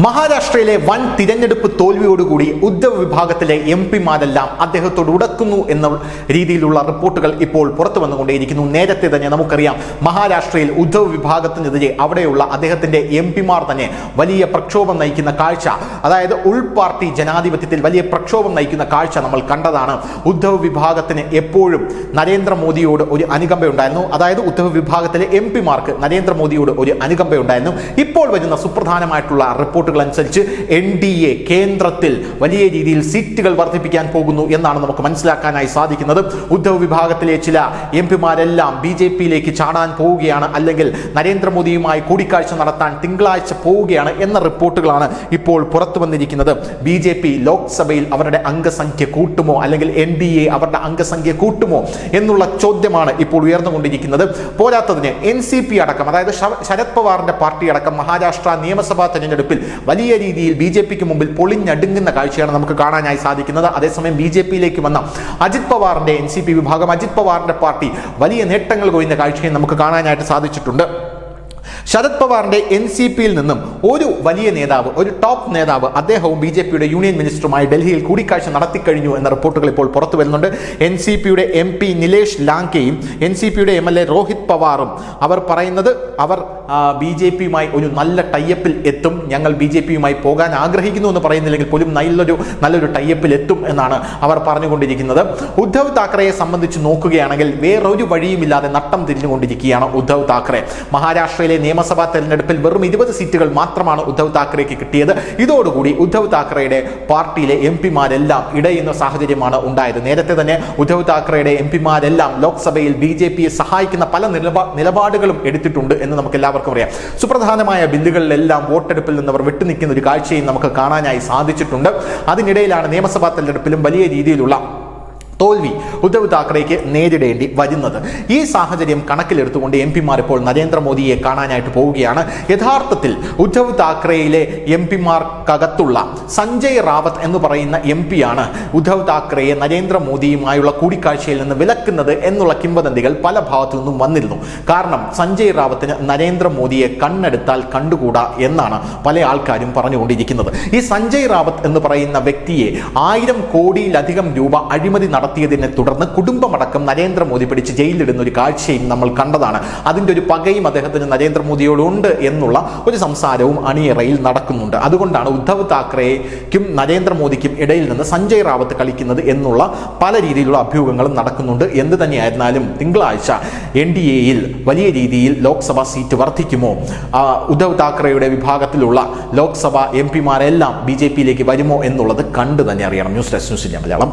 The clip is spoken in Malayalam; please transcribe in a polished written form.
മഹാരാഷ്ട്രയിലെ വൻ തിരഞ്ഞെടുപ്പ് തോൽവിയോടുകൂടി ഉദ്ധവ് വിഭാഗത്തിലെ എംപിമാരെല്ലാം അദ്ദേഹത്തോട് ഉടക്കുന്നു എന്ന രീതിയിലുള്ള റിപ്പോർട്ടുകൾ ഇപ്പോൾ പുറത്തു വന്നുകൊണ്ടേയിരിക്കുന്നു. നേരത്തെ തന്നെ നമുക്കറിയാം, മഹാരാഷ്ട്രയിൽ ഉദ്ധവ് വിഭാഗത്തിനെതിരെ അവിടെയുള്ള അദ്ദേഹത്തിന്റെ എംപിമാർ തന്നെ വലിയ പ്രക്ഷോഭം നയിക്കുന്ന കാഴ്ച, അതായത് ഉൾപാർട്ടി ജനാധിപത്യത്തിൽ വലിയ പ്രക്ഷോഭം നയിക്കുന്ന കാഴ്ച നമ്മൾ കണ്ടതാണ്. ഉദ്ധവ് വിഭാഗത്തിന് എപ്പോഴും നരേന്ദ്രമോദിയോട് ഒരു അനുകമ്പയുണ്ടായിരുന്നു. അതായത് ഉദ്ധവ് വിഭാഗത്തിലെ എംപിമാർക്ക് നരേന്ദ്രമോദിയോട് ഒരു അനുകമ്പയുണ്ടായിരുന്നു. ഇപ്പോൾ വരുന്ന സുപ്രധാനമായിട്ടുള്ള റിപ്പോർട്ടുകൾ അനുസരിച്ച് NDA കേന്ദ്രത്തിൽ വലിയ രീതിയിൽ സീറ്റുകൾ വർദ്ധിപ്പിക്കാൻ പോകുന്നു എന്നാണ് നമുക്ക് മനസ്സിലാക്കാനായി സാധിക്കുന്നത്. ഉദ്ധവ് വിഭാഗത്തിലെ ചില എംപിമാരെല്ലാം BJP-യിലേക്ക് ചാടാൻ പോവുകയാണ്, അല്ലെങ്കിൽ നരേന്ദ്രമോദിയുമായി കൂടിക്കാഴ്ച നടത്താൻ തിങ്കളാഴ്ച പോവുകയാണ് എന്ന റിപ്പോർട്ടുകളാണ് ഇപ്പോൾ പുറത്തു വന്നിരിക്കുന്നത്. BJP ലോക്സഭയിൽ അവരുടെ അംഗസംഖ്യ കൂട്ടുമോ, അല്ലെങ്കിൽ NDA അവരുടെ അംഗസംഖ്യ കൂട്ടുമോ എന്നുള്ള ചോദ്യമാണ് ഇപ്പോൾ ഉയർന്നുകൊണ്ടിരിക്കുന്നത്. പോരാത്തതിന് NCP അടക്കം, അതായത് ശരത് പവാറിന്റെ പാർട്ടി അടക്കം മഹാരാഷ്ട്ര നിയമസഭാ തെരഞ്ഞെടുപ്പിൽ വലിയ രീതിയിൽ BJP-ക്ക് മുമ്പിൽ പൊളിഞ്ഞടുങ്ങുന്ന കാഴ്ചയാണ് നമുക്ക് കാണാനായി സാധിക്കുന്നത്. അതേസമയം BJP-യിലേക്ക് വന്ന അജിത് പവാറിന്റെ NCP വിഭാഗം, അജിത് പവാറിന്റെ പാർട്ടി വലിയ നേട്ടങ്ങൾ കൊയ്യുന്ന കാഴ്ചയും നമുക്ക് കാണാനായിട്ട് സാധിച്ചിട്ടുണ്ട്. ശരത് പവാറിന്റെ NCP-യിൽ നിന്നും ഒരു വലിയ നേതാവ്, ഒരു ടോപ്പ് നേതാവ്, അദ്ദേഹവും BJP-യുടെ യൂണിയൻ മിനിസ്റ്ററുമായി ഡൽഹിയിൽ കൂടിക്കാഴ്ച നടത്തിക്കഴിഞ്ഞു എന്ന റിപ്പോർട്ടുകൾ ഇപ്പോൾ പുറത്തു വരുന്നുണ്ട്. NCP-യുടെ MP നിലേഷ് ലാങ്കയും NCP-യുടെ MLA രോഹിത് പവാറും അവർ പറയുന്നത് അവർ BJP-യുമായി ഒരു നല്ല ടൈപ്പിൽ എത്തും, ഞങ്ങൾ BJP-യുമായി പോകാൻ ആഗ്രഹിക്കുന്നു എന്ന് പറയുന്നില്ലെങ്കിൽ പോലും നല്ലൊരു ടൈപ്പിൽ എത്തും എന്നാണ് അവർ പറഞ്ഞുകൊണ്ടിരിക്കുന്നത്. ഉദ്ധവ് താക്കറെയെ സംബന്ധിച്ച് നോക്കുകയാണെങ്കിൽ വേറൊരു വഴിയുമില്ലാതെ നട്ടം തിരിഞ്ഞുകൊണ്ടിരിക്കുകയാണ് ഉദ്ധവ് താക്കറെ. മഹാരാഷ്ട്രയിലെ നിയമസഭാ തെരഞ്ഞെടുപ്പിൽ വെറും 20 സീറ്റുകൾ മാത്രമാണ് ഉദ്ധവ് താക്കറേക്ക് കിട്ടിയത്. ഇതോടുകൂടി ഉദ്ധവ് താക്കറയുടെ പാർട്ടിയിലെ എംപിമാരെല്ലാം ഇടയുന്ന സാഹചര്യമാണ് ഉണ്ടായത്. നേരത്തെ തന്നെ ഉദ്ധവ് താക്കറയുടെ എംപിമാരെല്ലാം ലോക്സഭയിൽ BJP-യെ സഹായിക്കുന്ന പല നിലപാടുകളും എടുത്തിട്ടുണ്ട് എന്ന് നമുക്ക് എല്ലാവർക്കും അറിയാം. സുപ്രധാനമായ ബില്ലുകളിലെല്ലാം വോട്ടെടുപ്പിൽ നിന്ന് അവർ വിട്ടുനിൽക്കുന്ന ഒരു കാഴ്ചയും നമുക്ക് കാണാനായി സാധിച്ചിട്ടുണ്ട്. അതിനിടയിലാണ് നിയമസഭാ തെരഞ്ഞെടുപ്പിലും വലിയ രീതിയിലുള്ള തോൽവി ഉദ്ധവ് താക്കറേക്ക് നേരിടേണ്ടി വരുന്നത്. ഈ സാഹചര്യം കണക്കിലെടുത്തുകൊണ്ട് എംപിമാർ ഇപ്പോൾ നരേന്ദ്രമോദിയെ കാണാനായിട്ട് പോവുകയാണ്. യഥാർത്ഥത്തിൽ ഉദ്ധവ് താക്കറെയിലെ എംപിമാർക്കകത്തുള്ള സഞ്ജയ് റാവത്ത് എന്ന് പറയുന്ന MP-യാണ് ഉദ്ധവ് താക്കറെയെ നരേന്ദ്രമോദിയുമായുള്ള കൂടിക്കാഴ്ചയിൽ നിന്ന് വിലക്കുന്നത് എന്നുള്ള കിംവദന്തികൾ പല ഭാഗത്തു നിന്നും വന്നിരുന്നു. കാരണം സഞ്ജയ് റാവത്തിന് നരേന്ദ്രമോദിയെ കണ്ണെടുത്താൽ കണ്ടുകൂടാ എന്നാണ് പല ആൾക്കാരും പറഞ്ഞുകൊണ്ടിരിക്കുന്നത്. ഈ സഞ്ജയ് റാവത്ത് എന്ന് പറയുന്ന വ്യക്തിയെ 1000 കോടിയിലധികം രൂപ അഴിമതി നടത്തിയതിനെ തുടർന്ന് കുടുംബമടക്കം നരേന്ദ്രമോദി പിടിച്ച് ജയിലിലിടുന്ന ഒരു കാഴ്ചയും നമ്മൾ കണ്ടതാണ്. അതിൻ്റെ ഒരു പകയും അദ്ദേഹത്തിന് നരേന്ദ്രമോദിയോടുണ്ട് എന്നുള്ള ഒരു സംസാരവും അണിയറയിൽ നടക്കുന്നുണ്ട്. അതുകൊണ്ടാണ് ഉദ്ധവ് താക്കറേക്കും നരേന്ദ്രമോദിക്കും ഇടയിൽ നിന്ന് സഞ്ജയ് റാവത്ത് കളിക്കുന്നത് എന്നുള്ള പല രീതിയിലുള്ള അഭ്യൂഹങ്ങളും നടക്കുന്നുണ്ട്. എന്ത് തന്നെയായിരുന്നാലും തിങ്കളാഴ്ച NDA-യിൽ വലിയ രീതിയിൽ ലോക്സഭാ സീറ്റ് വർദ്ധിക്കുമോ, ഉദ്ധവ് താക്കറെയുടെ വിഭാഗത്തിലുള്ള ലോക്സഭാ MP-മാരെല്ലാം BJP-യിലേക്ക് വരുമോ എന്നുള്ളത് കണ്ടു തന്നെ അറിയണം. News desk news India Malayalam.